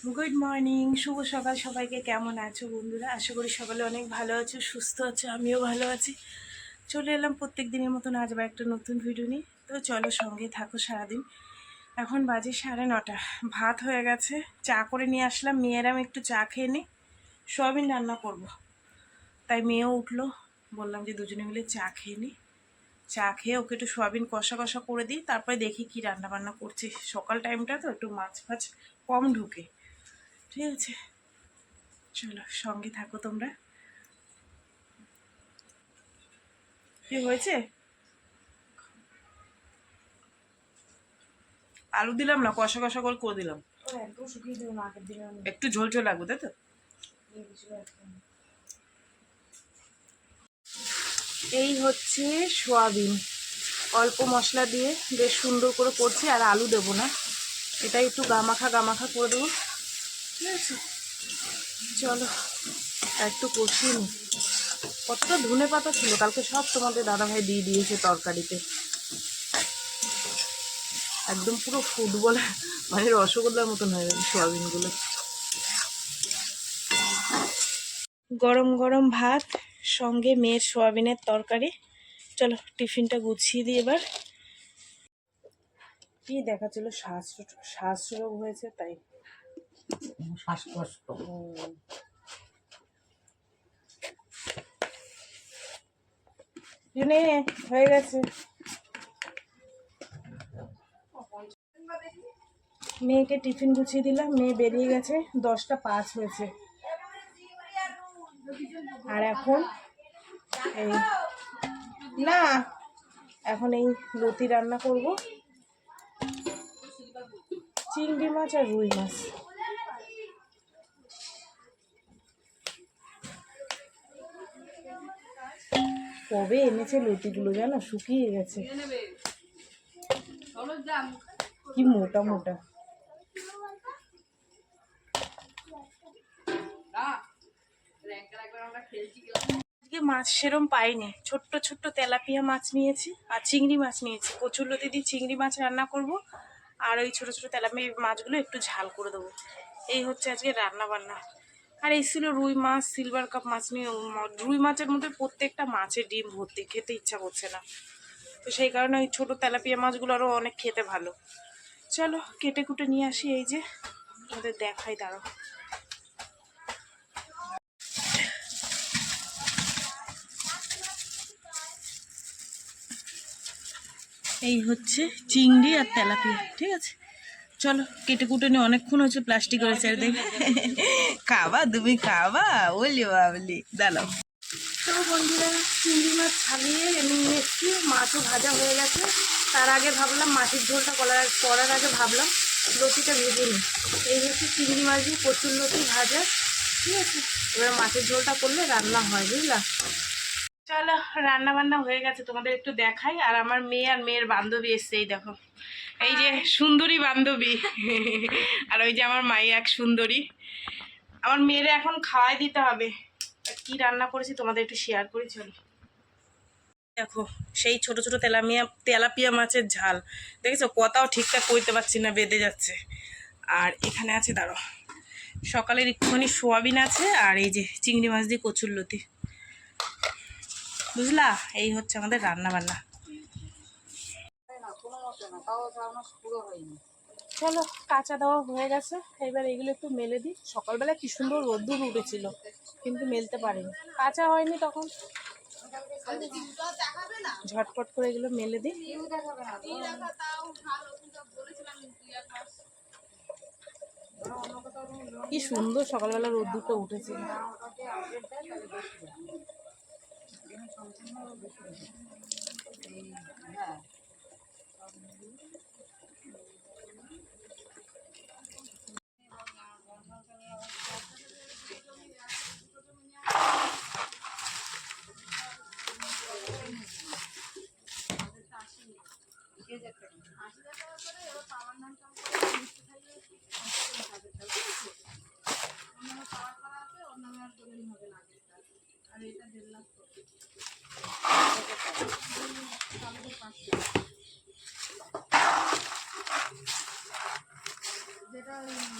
Good morning, শুভ সকাল সবাইকে। কেমন আছো বন্ধুরা? আশা করি সকালে অনেক ভালো আছো, সুস্থ আছো, আমিও ভালো আছি। চলে এলাম প্রত্যেক দিনের মতন আজ আবার একটা নতুন ভিডিও নিয়ে। তো চলো সঙ্গে থাকো সারাদিন। এখন বাজে 9:30, ভাত হয়ে গেছে, চা করে নিয়ে আসলাম। মেয়ের আমি একটু চা খেয়ে নিই, সোয়াবিন রান্না করব। তাই মেয়েও উঠলো, বললাম যে দুজনে মিলে চা খেয়ে নিই। চা খেয়ে ওকে একটু সোয়াবিন কষা কষা করে দিই, তারপরে দেখি কি রান্না বান্না করছি। সকাল টাইমটা তো একটু মাছ ফাছ কম ঢুকে। ঠিক আছে, চলো সঙ্গে থাকো তোমরা। কি হয়েছে? আলু দিলাম না, কষা কষা করে দিলাম। একটু ঝোল ঝোল লাগবে, তাই তো? এই হচ্ছে সোয়াবিন, অল্প মশলা দিয়ে বেশ সুন্দর করে করছি। আর আলু দেবো না, এটা একটু গামাখা গামাখা করে দেবো। ঠিক আছে, চলো একটু কষিয়ে নি। কতটা ধনে পাতা ছিল কালকে, সব তোমাদের দাদাভাই দিয়ে দিয়েছে তরকারিতে। একদম পুরো ফুটবল মানে রসগোল্লার মতন হয়ে গেছে সোয়াবিনগুলো। গরম গরম ভাত, সঙ্গে মেয়ের সোয়াবিনের তরকারি। চলো টিফিনটা গুছিয়ে দিই এবার। কি দেখাচ্ছিল, শ্বাসরোগ হয়েছে, তাই শ্বাসকষ্ট। হয়ে গেছে। মেয়েকে টিফিন গুছিয়ে দিলাম, মেয়ে বেরিয়ে গেছে, 10টা 5 হয়েছে। আর এখন এই না, এখন এই লতি রান্না করব, চিংড়ি মাছ আর রুই মাছ। কবে এনেছে লতিগুলো জানো, শুকিয়ে গেছে, কি মোটা মোটা। আজকে মাছ সেরম পাইনি, ছোট্ট ছোট্ট তেলাপিয়া মাছ নিয়েছি আর চিংড়ি মাছ নিয়েছি। কচুরলতি দিয়ে চিংড়ি মাছ রান্না করব, আর ওই ছোট ছোট তেলাপিয়া মাছগুলো একটু ঝাল করে দেবো। এই হচ্ছে আজকে রান্না বান্না। আর এই ছিল রুই মাছ, সিলভার কাপ মাছ নিয়ে। রুই মাছের মধ্যে প্রত্যেকটা মাছের ডিম ভর্তি, খেতে ইচ্ছা করছে না। তো সেই কারণে ওই ছোটো তেলাপিয়া মাছগুলো আরও অনেক খেতে ভালো। চলো কেটে কুটে নিয়ে আসি, এই যে আমাদের দেখাই, দাঁড়াও। এই হচ্ছে চিংড়ি আর তেলাপিয়া, ঠিক আছে। চলো কেটে কুটে নিয়ে, অনেকক্ষণ হচ্ছে প্লাস্টিক রয়েছে। আর দেখ, খাবা তুমি, খাবা বলি বাবলি, দাঁড়াও। তো বন্ধুরা, চিংড়ি মাছ ছাড়িয়ে নিয়ে এসছি, মাছও ভাজা হয়ে গেছে। তার আগে ভাবলাম মাছের ঝোলটা করার আগে ভাবলাম লতিটা ভেজে নিই। এই হচ্ছে চিংড়ি মাছ দিয়ে কচুর লতি ভাজা, ঠিক আছে। এবার মাছের ঝোলটা করলে রান্না হয়, বুঝলা। চলো রান্না বান্না হয়ে গেছে, তোমাদের একটু দেখাই। আর আমার মেয়ে আর মেয়ের বান্ধবী এসছে, এই দেখো, এই যে সুন্দরী বান্ধবী আর ওই যে আমার মাই এক সুন্দরী। আমার মেয়েরে এখন খাওয়াই দিতে হবে। কি রান্না করেছি তোমাদের একটু শেয়ার করি, চলো। দেখো, সেই ছোট ছোট তেলাপিয়া মাছের ঝাল, দেখেছো? কথাও ঠিকঠাক করতে পারছি না, বেঁধে যাচ্ছে। আর এখানে আছে, দাঁড়ো, সকালের একটুখানি সোয়াবিন আছে, আর এই যে চিংড়ি মাছ দিয়ে কচুরলতি, বুঝলা। এই হচ্ছে আমাদের রান্না বান্না। চলো কাঁচা দেওয়া হয়ে গেছে, এবার এগুলো একটু মেলে দিই। সকালবেলা কি সুন্দর রোদ্দুর উঠেছিল, কিন্তু মেলতে পারিনি, কাঁচা হয়নি তখন। ঝটপট করে এগুলো মেলে দিই। কি সুন্দর সকালবেলা রোদ্দুরটা উঠেছিল।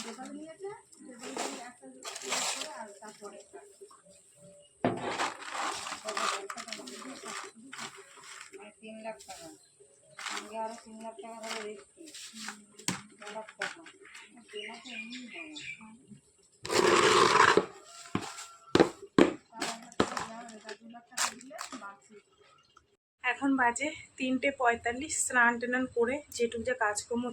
3 লাখ টাকা সঙ্গে আরো 3 লাখ টাকা ধরে রেখেছি 2 লাখ টাকা পেলাকে এমনি এখন বাজে 3:45। স্নান টান করে যেটুক যে কাজকর্ম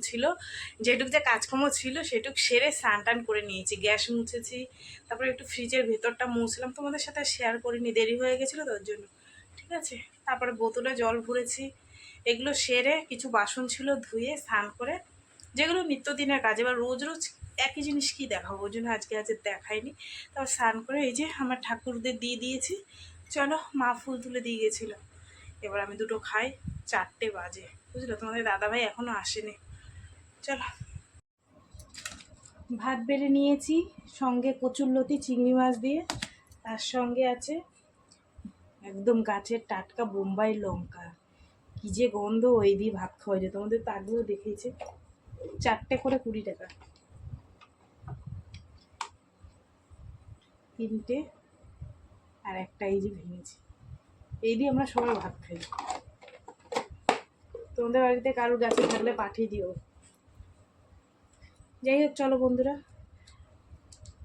ছিল সেটুক সেরে স্নান টান করে নিয়েছি, গ্যাস মুছেছি, তারপরে একটু ফ্রিজের ভেতরটা মুছলাম, তোমাদের সাথে শেয়ার করিনি, দেরি হয়ে গেছিলো তোর জন্য। ঠিক আছে, তারপরে বোতলে জল ভরেছি, এগুলো সেরে কিছু বাসন ছিল ধুয়ে স্নান করে, যেগুলো নিত্যদিনের কাজ, এবার রোজ রোজ একই জিনিস কি দেখাবো, ওই জন্য আজকে দেখাইনি। তারপর স্নান করে এই যে আমার ঠাকুরদের দিয়ে দিয়েছি। চলো, মা ফুল তুলে দিয়ে গেছিলো, এবার আমি দুটো খাই, 4টে বাজে, বুঝলো, তোমাদের দাদাভাই এখনও আসেনি। চলো, ভাত বেড়ে নিয়েছি, সঙ্গে কচুরলতি চিংড়ি মাছ দিয়ে, তার সঙ্গে আছে একদম গাছের টাটকা বোম্বাই লঙ্কা, কি যে গন্ধ, ওই দিয়ে ভাত খাওয়া যায়, তোমাদের তো আগেও দেখেছে। 4টে করে 20 টাকা, 3টে আর একটা এই যে ভেঙেছি, এই দিয়ে আমরা সবাই ভাত খাই। তোমাদের বাড়িতে কারোর গাছে থাকলে পাঠিয়ে দিও। যাই হোক, চলো বন্ধুরা,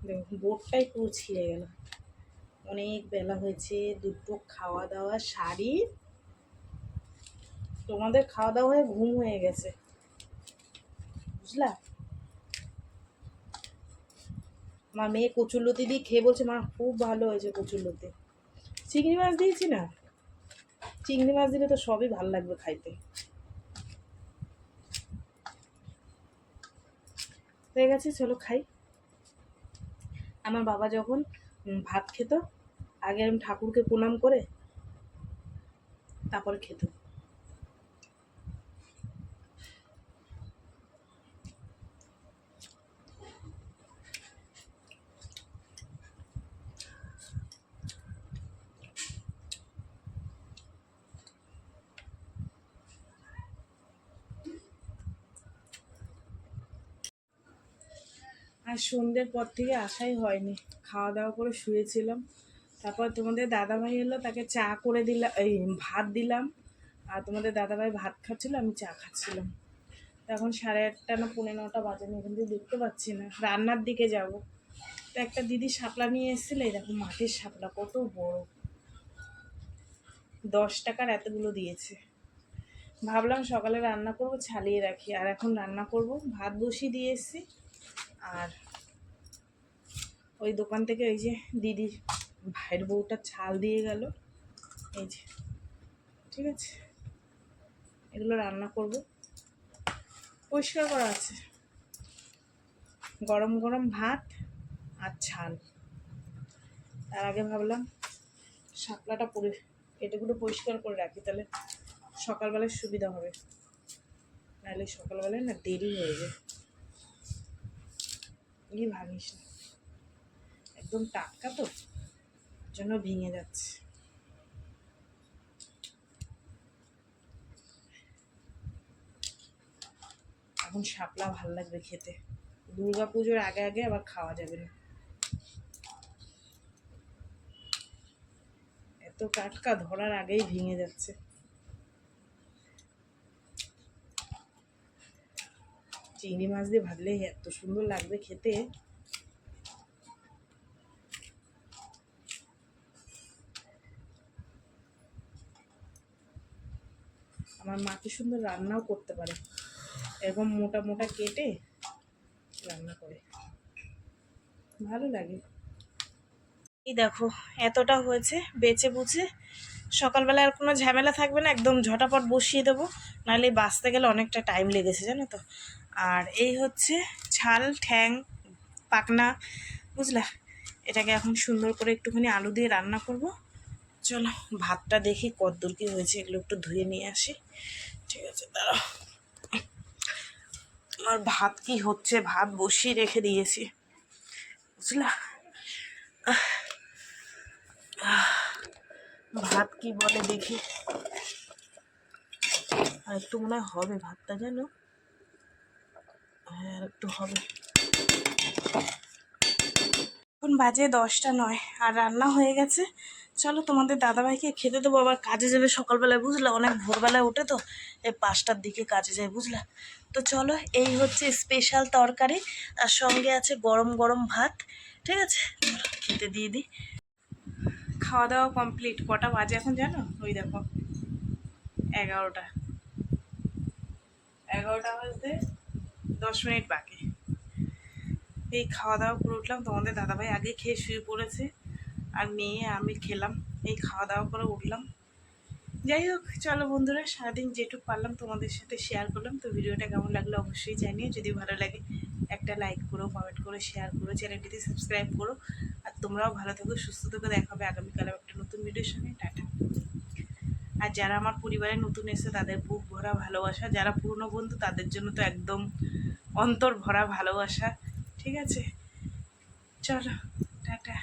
দেখো বোর্ডটাই পুরো ছিঁড়ে গেল, অনেক বেলা হয়েছে, দুটো খাওয়া দাওয়া শাড়ি, তোমাদের খাওয়া দাওয়া হয়ে ঘুম হয়ে গেছে, বুঝলা। আমার মেয়ে কচুরলতি দিয়ে খেয়ে বলছে, মা খুব ভালো হয়েছে কচুরলতি। চিংড়ি মাছ দিয়েছি না, চিংড়ি মাছ দিলে তো সবই ভালো লাগবে খাইতে। হয়ে গেছে, চলো খাই। আমার বাবা যখন ভাত খেত, আগে আমি ঠাকুরকে প্রণাম করে তারপর খেত। আর সন্ধ্যের পর থেকে আসাই হয়নি, খাওয়া দাওয়া করে শুয়েছিলাম। তারপর তোমাদের দাদাভাই এলো, তাকে চা করে দিলাম, এই ভাত দিলাম, আর তোমাদের দাদাভাই ভাত খাচ্ছিল, আমি চা খাচ্ছিলাম। তখন 8:30 না 9:45 বাজে, আমি এখান থেকে দেখতে পাচ্ছি না, রান্নার দিকে যাব। তো একটা দিদি শাপলা নিয়ে এসেছিল, এই দেখো মাটির শাপলা, কত বড়, 10 টাকার এতগুলো দিয়েছে। ভাবলাম সকালে রান্না করব, ছালিয়ে রাখি, আর এখন রান্না করব। ভাত বসিয়ে দিয়ে এসেছি, আর ওই দোকান থেকে ওই যে দিদি ভাইয়ের বউটা ছাল দিয়ে গেল, এই যে, ঠিক আছে, এগুলো রান্না করব। পরিষ্কার করা আছে, গরম গরম ভাত আর ছাল। তার আগে ভাবলাম শাপলাটা কেটেগুলো পরিষ্কার করে রাখি, তাহলে সকালবেলায় সুবিধা হবে, নাহলে সকালবেলায় না দেরি হয়ে যায়। ভাঙিস না, একদম টাটকা তো, জন্য ভেঙে যাচ্ছে। এখন শাপলা ভাল লাগবে খেতে, দুর্গাপুজোর আগে আগে আবার খাওয়া যাবে না, এত টাটকা, ধরার আগেই ভেঙে যাচ্ছে। চিংড়ি মাছ দিয়ে ভাজলে এত সুন্দর লাগবে খেতে। আমার মা কি সুন্দর রান্নাও করতে পারে, এরকম মোটা মোটা কেটে রান্না করে, ভালো লাগে। এই দেখো এতটা হয়েছে, বেচে বুঝে সকালবেলা আর কোনো ঝামেলা থাকবে না, একদম ঝটাপট বসিয়ে দেবো, নাহলে বাঁচতে গেলে অনেকটা টাইম লেগেছে, জানো তো। আর এই হচ্ছে ছাল, ঠ্যাং, পাকনা, বুঝলা। এটাকে এখন সুন্দর করে একটুখানি আলু দিয়ে রান্না করব। চলো ভাতটা দেখি কতদূর কি হয়েছে, এগুলো একটু ধুয়ে নিয়ে আসি। ঠিক আছে, দাঁড়াও, আমার ভাত কি হচ্ছে, ভাত বসিয়ে রেখে দিয়েছি, বুঝলা। ভাত কি বলে দেখি, আর একটু মনে হয় হবে ভাতটা, যেন হ্যাঁ আর একটু হবে। বাজে 10টা 9 আর রান্না হয়ে গেছে। চলো তোমাদের দাদাভাইকে খেতে দেবো, আবার কাজে যাবে সকালবেলায় বুঝলা, অনেক ভোরবেলায় ওঠে তো, এই 5টার দিকে কাজে যায় বুঝলা। তো চলো, এই হচ্ছে স্পেশাল তরকারি, আর সঙ্গে আছে গরম গরম ভাত। ঠিক আছে, চলো খেতে দিয়ে দিই। খাওয়া দাওয়া কমপ্লিট। কটা বাজে এখন জানো? ওই দেখো 11টা, 11টা বাজতে 10 মিনিট বাকি। এই খাওয়া দাওয়া করে উঠলাম, তোমাদের দাদাভাই আগে খেয়ে শুয়ে পড়েছে, আর মেয়ে আমি খেলাম, এই খাওয়া দাওয়া করে উঠলাম। যাই হোক, চলো বন্ধুরা, সারাদিন যেটুকু পারলাম তোমাদের সাথে শেয়ার করলাম। তো ভিডিওটা কেমন লাগলো অবশ্যই জানিও, যদি ভালো লাগে একটা লাইক করো, কমেন্ট করো, শেয়ার করো, চ্যানেলটিতে সাবস্ক্রাইব করো। আর তোমরাও ভালো থেকো, সুস্থ থেকো, দেখা হবে আগামীকালে একটা নতুন ভিডিওর সঙ্গে। টাটা। আর যারা আমার পরিবারে নতুন এসে তাদের বুক ভরা ভালোবাসা, যারা পুরনো বন্ধু তাদের জন্য তো একদম অন্তর ভরা ভালোবাসা। ঠিক আছে, চলো টাটা।